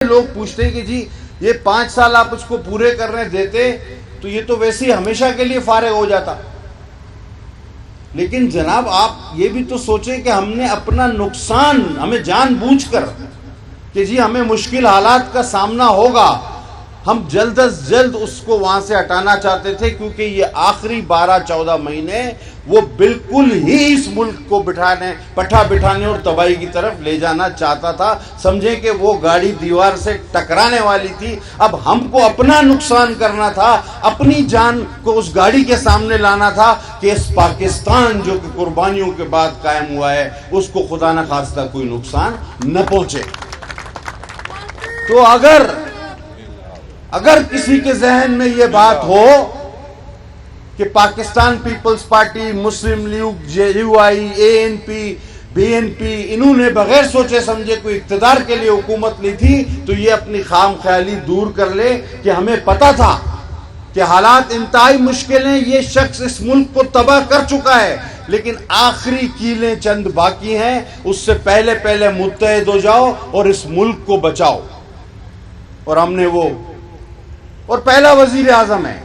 لوگ پوچھتے ہیں کہ جی یہ 5 سال آپ اس کو پورے کرنے دیتے تو یہ تو ویسے ہی ہمیشہ کے لیے فارغ ہو جاتا. لیکن جناب آپ یہ بھی تو سوچیں کہ ہم نے اپنا نقصان ہمیں جان بوجھ کر کہ جی ہمیں مشکل حالات کا سامنا ہوگا، ہم جلد از جلد اس کو وہاں سے ہٹانا چاہتے تھے، کیونکہ یہ آخری 12-14 مہینے وہ بالکل ہی اس ملک کو پٹھا بٹھانے اور تباہی کی طرف لے جانا چاہتا تھا. سمجھیں کہ وہ گاڑی دیوار سے ٹکرانے والی تھی، اب ہم کو اپنا نقصان کرنا تھا، اپنی جان کو اس گاڑی کے سامنے لانا تھا کہ اس پاکستان جو کہ قربانیوں کے بعد قائم ہوا ہے اس کو خدا نہ خواستہ کوئی نقصان نہ پہنچے. تو اگر کسی کے ذہن میں یہ بات ہو کہ پاکستان پیپلز پارٹی، مسلم لیگ، JUI، ANP، BNP انہوں نے بغیر سوچے سمجھے کوئی اقتدار کے لیے حکومت لی تھی، تو یہ اپنی خام خیالی دور کر لے کہ ہمیں پتا تھا کہ حالات انتہائی مشکل ہیں، یہ شخص اس ملک کو تباہ کر چکا ہے، لیکن آخری کیلیں چند باقی ہیں، اس سے پہلے متحد ہو جاؤ اور اس ملک کو بچاؤ. اور ہم نے وہ اور پہلا وزیر اعظم ہے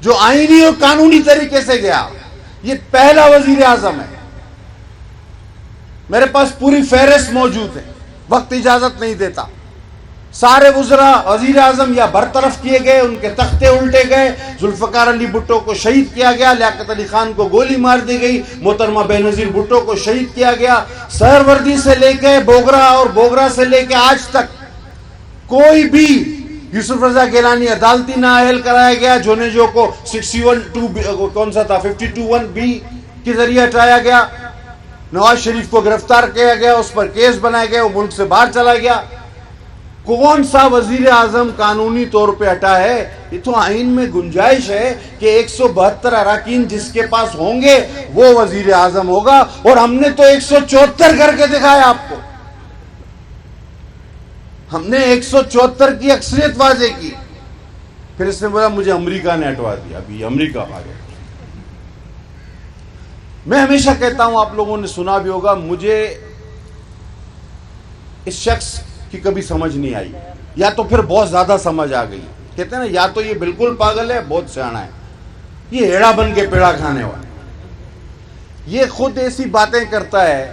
جو آئینی اور قانونی طریقے سے گیا، یہ پہلا وزیر اعظم ہے. میرے پاس پوری فہرست موجود ہے، وقت اجازت نہیں دیتا. سارے وزراء وزیر اعظم یا برطرف کیے گئے، ان کے تختے الٹے گئے، ذوالفقار علی بھٹو کو شہید کیا گیا، لیاقت علی خان کو گولی مار دی گئی، محترمہ بینظیر بھٹو کو شہید کیا گیا. سہروردی سے لے کے بوگرا سے لے کے آج تک کوئی بھی یوسف رضا گیلانی عدالتی نااہل کرایا گیا، جونیجو کو 52(1)(b) کے ذریعے ہٹایا گیا، نواز شریف کو گرفتار کیا گیا، اس پر کیس بنایا گیا، وہ ملک سے باہر چلا گیا. کون سا وزیر اعظم قانونی طور پہ ہٹا ہے؟ یہ تو آئین میں گنجائش ہے کہ 172 اراکین جس کے پاس ہوں گے وہ وزیر اعظم ہوگا، اور ہم نے تو 174 کر کے دکھایا آپ کو. ہم نے 174 کی اکثریت واضح کی. پھر اس نے بولا مجھے امریکہ نے ہٹوا دیا، ابھی امریکہ آ گیا. میں ہمیشہ کہتا ہوں، آپ لوگوں نے سنا بھی ہوگا، مجھے اس شخص کی کبھی سمجھ نہیں آئی، یا تو پھر بہت زیادہ سمجھ آ گئی. کہتے ہیں نا، یا تو یہ بالکل پاگل ہے، بہت سیانا ہے، یہ ہیڑا بن کے پیڑا کھانے والا. یہ خود ایسی باتیں کرتا ہے،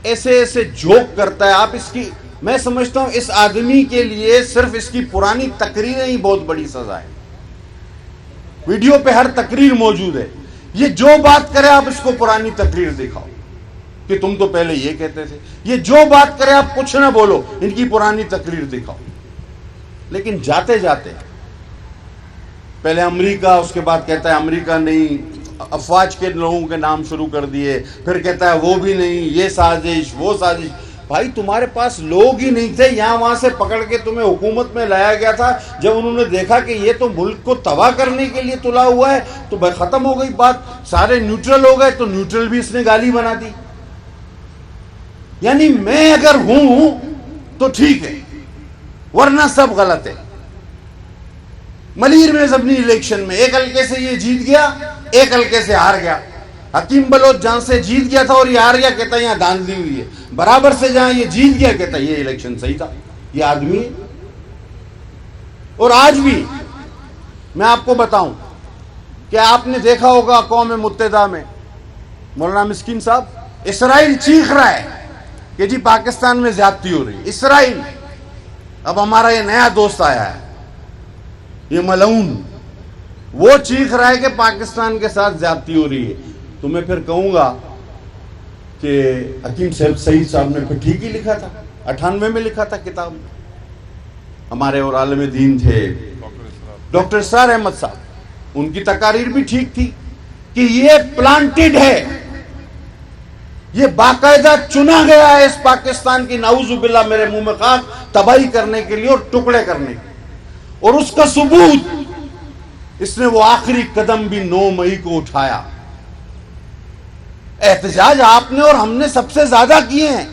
ایسے جوک کرتا ہے. آپ اس کی، میں سمجھتا ہوں اس آدمی کے لیے صرف اس کی پرانی تقریریں ہی بہت بڑی سزا ہے. ویڈیو پہ ہر تقریر موجود ہے. یہ جو بات کرے آپ اس کو پرانی تقریر دکھاؤ کہ تم تو پہلے یہ کہتے تھے. یہ جو بات کرے آپ کچھ نہ بولو، ان کی پرانی تقریر دکھاؤ. لیکن جاتے جاتے پہلے امریکہ، اس کے بعد کہتا ہے امریکہ نہیں، افواج کے لوگوں کے نام شروع کر دیے، پھر کہتا ہے وہ بھی نہیں، یہ سازش وہ سازش. بھائی تمہارے پاس لوگ ہی نہیں تھے، یہاں وہاں سے پکڑ کے تمہیں حکومت میں لایا گیا تھا. جب انہوں نے دیکھا کہ یہ تو ملک کو تباہ کرنے کے لیے تلا ہوا ہے تو بھائی ختم ہو گئی بات. سارے نیوٹرل ہو گئے تو نیوٹرل بھی اس نے گالی بنا دی. یعنی میں اگر ہوں تو ٹھیک ہے، ورنہ سب غلط ہے. ملیر میں ضمنی الیکشن میں ایک حلقے سے یہ جیت گیا، ایک حلقے سے ہار گیا. حکیم بلوچ جہاں سے جیت گیا تھا اور یہ ہار گیا، کہتا ہے یہاں دھاندلی ہوئی ہے. برابر سے جہاں یہ جیت گیا، کہتا ہے یہ الیکشن صحیح تھا، یہ آدمی ہے. اور آج بھی میں آپ کو بتاؤں کہ آپ نے دیکھا ہوگا اقوام متحدہ میں مولانا مسکین صاحب، اسرائیل چیخ رہا ہے کہ جی پاکستان میں زیادتی ہو رہی ہے. اسرائیل، اب ہمارا یہ نیا دوست آیا ہے، یہ ملعون، وہ چیخ رہا ہے کہ پاکستان کے ساتھ زیادتی ہو رہی ہے. تو میں پھر کہوں گا کہ حکیم سعید صاحب نے پھر ٹھیک ہی لکھا تھا، 98 میں لکھا تھا کتاب میں. ہمارے اور عالم دین تھے ڈاکٹر اسرار احمد صاحب، ان کی تقاریر بھی ٹھیک تھی کہ یہ پلانٹڈ ہے، یہ باقاعدہ چنا گیا ہے اس پاکستان کی، نعوذ باللہ میرے منہ میں خاک، تباہی کرنے کے لیے اور ٹکڑے کرنے کے لیے. اور اس کا ثبوت اس نے وہ آخری قدم بھی 9 مئی کو اٹھایا. احتجاج آپ نے اور ہم نے سب سے زیادہ کیے ہیں.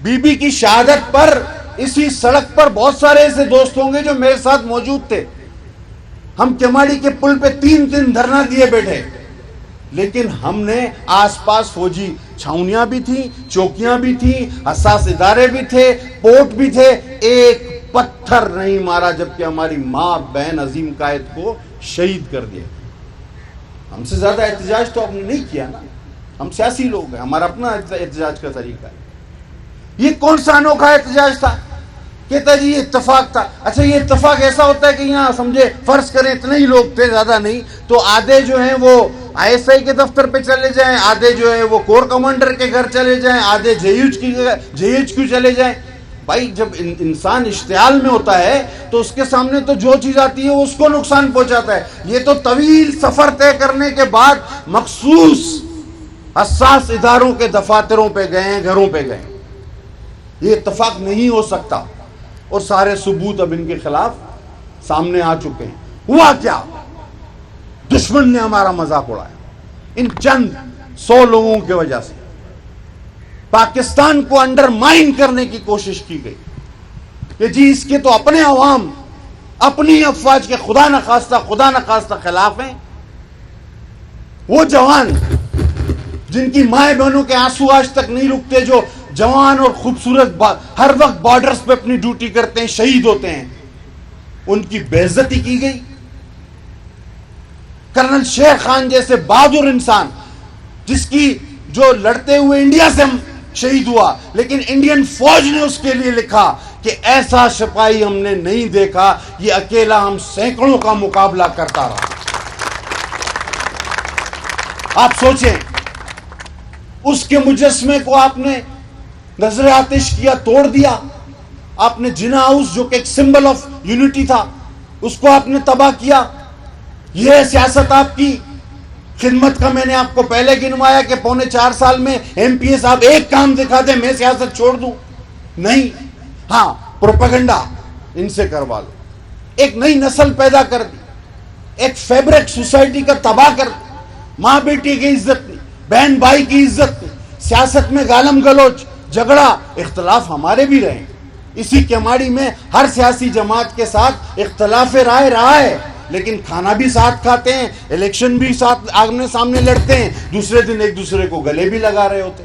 بی بی کی شہادت پر اسی سڑک پر بہت سارے ایسے دوست ہوں گے جو میرے ساتھ موجود تھے. ہم کماڑی کے پل پہ 3 دن دھرنا دیے بیٹھے، لیکن ہم نے آس پاس فوجی چھاؤنیاں بھی تھیں, چوکیاں بھی تھیں, حساس ادارے بھی تھے, پورٹ بھی تھے, ایک پتھر نہیں مارا جبکہ ہماری ماں بہن عظیم قائد کو شہید کر دیا. ہم سے زیادہ احتجاج تو آپ نے نہیں کیا نا, ہم سیاسی لوگ ہیں, ہمارا اپنا احتجاج کا طریقہ ہے. یہ کون سا انوکھا احتجاج تھا؟ کہتا جی یہ اتفاق تھا. اچھا یہ اتفاق ایسا ہوتا ہے کہ یہاں سمجھے فرض کریں اتنے ہی لوگ تھے, زیادہ نہیں, تو آدھے جو ہیں وہ ISI کے دفتر پہ چلے جائیں, آدھے جو ہے وہ کور کمانڈر کے گھر چلے جائیں, آدھے JH چلے جائیں. بھائی جب انسان اشتعال میں ہوتا ہے تو اس کے سامنے تو جو چیز آتی ہے وہ اس کو نقصان پہنچاتا ہے. یہ تو طویل سفر طے کرنے کے بعد مخصوص حساس اداروں کے دفاتروں پہ گئے, گھروں پہ گئے. یہ اتفاق نہیں ہو سکتا, اور سارے ثبوت اب ان کے خلاف سامنے آ چکے ہیں. ہوا کیا؟ دشمن نے ہمارا مذاق اڑایا ان چند 100 لوگوں کی وجہ سے. پاکستان کو انڈرمائن کرنے کی کوشش کی گئی کہ جی اس کے تو اپنے عوام اپنی افواج کے خدا نخواستہ خلاف ہیں. وہ جوان جن کی مائیں بہنوں کے آنسو آج تک نہیں رکتے, جو جوان اور خوبصورت ہر وقت بارڈرز پہ اپنی ڈیوٹی کرتے ہیں, شہید ہوتے ہیں, ان کی بے عزتی کی گئی. کرنل شیر خان جیسے بہادر انسان جس کی جو لڑتے ہوئے انڈیا سے شہید ہوا, لیکن انڈین فوج نے اس کے لیے لکھا کہ ایسا سپاہی ہم نے نہیں دیکھا, یہ اکیلا ہم سینکڑوں کا مقابلہ کرتا رہا. آپ سوچیں, اس کے مجسمے کو آپ نے نظر آتش کیا, توڑ دیا. آپ نے جنا ہاؤس جو کہ ایک سمبل آف یونٹی تھا اس کو آپ نے تباہ کیا. یہ ہے سیاست آپ کی. خدمت کا میں نے آپ کو پہلے گنوایا کہ 4.25 سال میں MPS آپ ایک کام دکھا دیں میں سیاست چھوڑ دوں. نہیں, ہاں پروپیگنڈا ان سے کروا لو. ایک نئی نسل پیدا کر دی, ایک فیبرک سوسائٹی کا تباہ کر دی. ماں بیٹی کی عزت نہیں, بہن بھائی کی عزت نہیں, سیاست میں گالم گلوچ, جھگڑا, اختلاف ہمارے بھی رہے. اسی کماڑی میں ہر سیاسی جماعت کے ساتھ اختلاف رائے رہا ہے, لیکن کھانا بھی ساتھ کھاتے ہیں, الیکشن بھی ساتھ آمنے سامنے لڑتے ہیں, دوسرے دن ایک دوسرے کو گلے بھی لگا رہے ہوتے.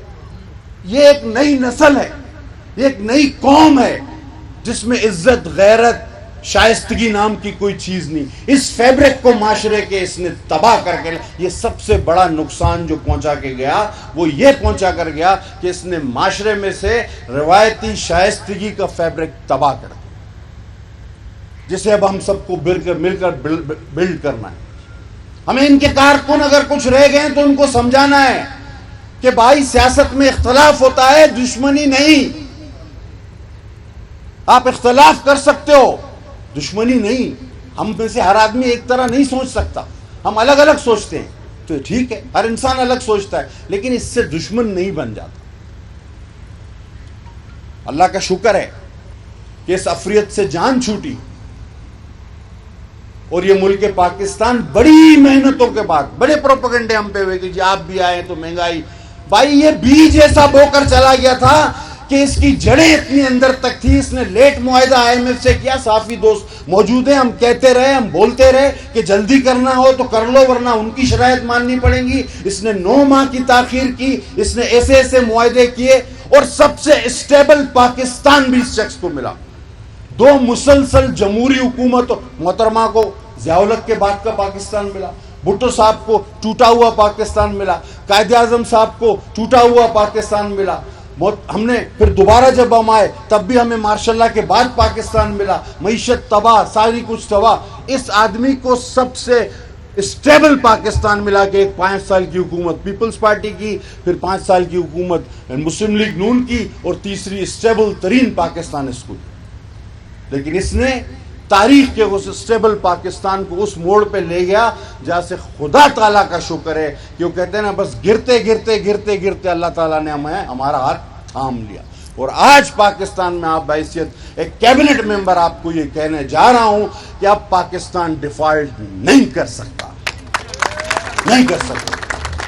یہ ایک نئی نسل ہے, یہ ایک نئی قوم ہے جس میں عزت, غیرت, شائستگی نام کی کوئی چیز نہیں. اس فیبرک کو معاشرے کے اس نے تباہ کر کے, یہ سب سے بڑا نقصان جو پہنچا کے گیا وہ یہ پہنچا کر گیا کہ اس نے معاشرے میں سے روایتی شائستگی کا فیبرک تباہ کر دیا, جسے اب ہم سب کو مل کر بلڈ کرنا ہے. ہمیں ان کے کارکن اگر کچھ رہ گئے تو ان کو سمجھانا ہے کہ بھائی سیاست میں اختلاف ہوتا ہے, دشمنی نہیں. آپ اختلاف کر سکتے ہو, دشمنی نہیں. ہم میں سے ہر آدمی ایک طرح نہیں سوچ سکتا, ہم الگ الگ سوچتے ہیں, تو ٹھیک ہے, ہر انسان الگ سوچتا ہے, لیکن اس سے دشمن نہیں بن جاتا. اللہ کا شکر ہے کہ اس افریت سے جان چھوٹی, اور یہ ملک پاکستان بڑی محنتوں کے بعد, بڑے پروپیگنڈے ہم پہ ہوئے کہ جی آپ بھی آئے تو مہنگائی. بھائی یہ بیج ایسا بو کر چلا گیا تھا کہ اس کی جڑیں اتنی اندر تک تھی. اس نے لیٹ معاہدہ IMF سے کیا, صافی دوست موجود ہیں, ہم کہتے رہے, ہم بولتے رہے کہ جلدی کرنا ہو تو کر لو ورنہ ان کی شرائط ماننی پڑیں گی. اس نے 9 ماہ کی تاخیر کی, اس نے ایسے معاہدے کیے, اور سب سے اسٹیبل پاکستان بھی اس شخص کو ملا. 2 مسلسل جمہوری حکومت, محترمہ کو ضیاء الحق کے بعد کا پاکستان ملا, بھٹو صاحب کو ٹوٹا ہوا پاکستان ملا, قائد اعظم صاحب کو ٹوٹا ہوا پاکستان ملا. ہم نے پھر دوبارہ جب ہم آئے تب بھی ہمیں ماشاء اللہ کے بعد پاکستان ملا. معیشت تباہ, ساری کچھ تباہ. اس آدمی کو سب سے اسٹیبل پاکستان ملا کہ ایک 5 سال کی حکومت پیپلز پارٹی کی, پھر 5 سال کی حکومت مسلم لیگ نون کی, اور تیسری اسٹیبل ترین پاکستان اس کو. لیکن اس نے تاریخ کے اس اسٹیبل پاکستان کو اس موڑ پہ لے گیا جہاں سے خدا تعالیٰ کا شکر ہے کہ وہ کہتے ہیں نا بس گرتے گرتے اللہ تعالیٰ نے ہمارا ہاتھ تھام لیا. اور آج پاکستان میں آپ بحیثیت ایک کیبنٹ ممبر آپ کو یہ کہنے جا رہا ہوں کہ اب پاکستان ڈیفالٹ نہیں کر سکتا.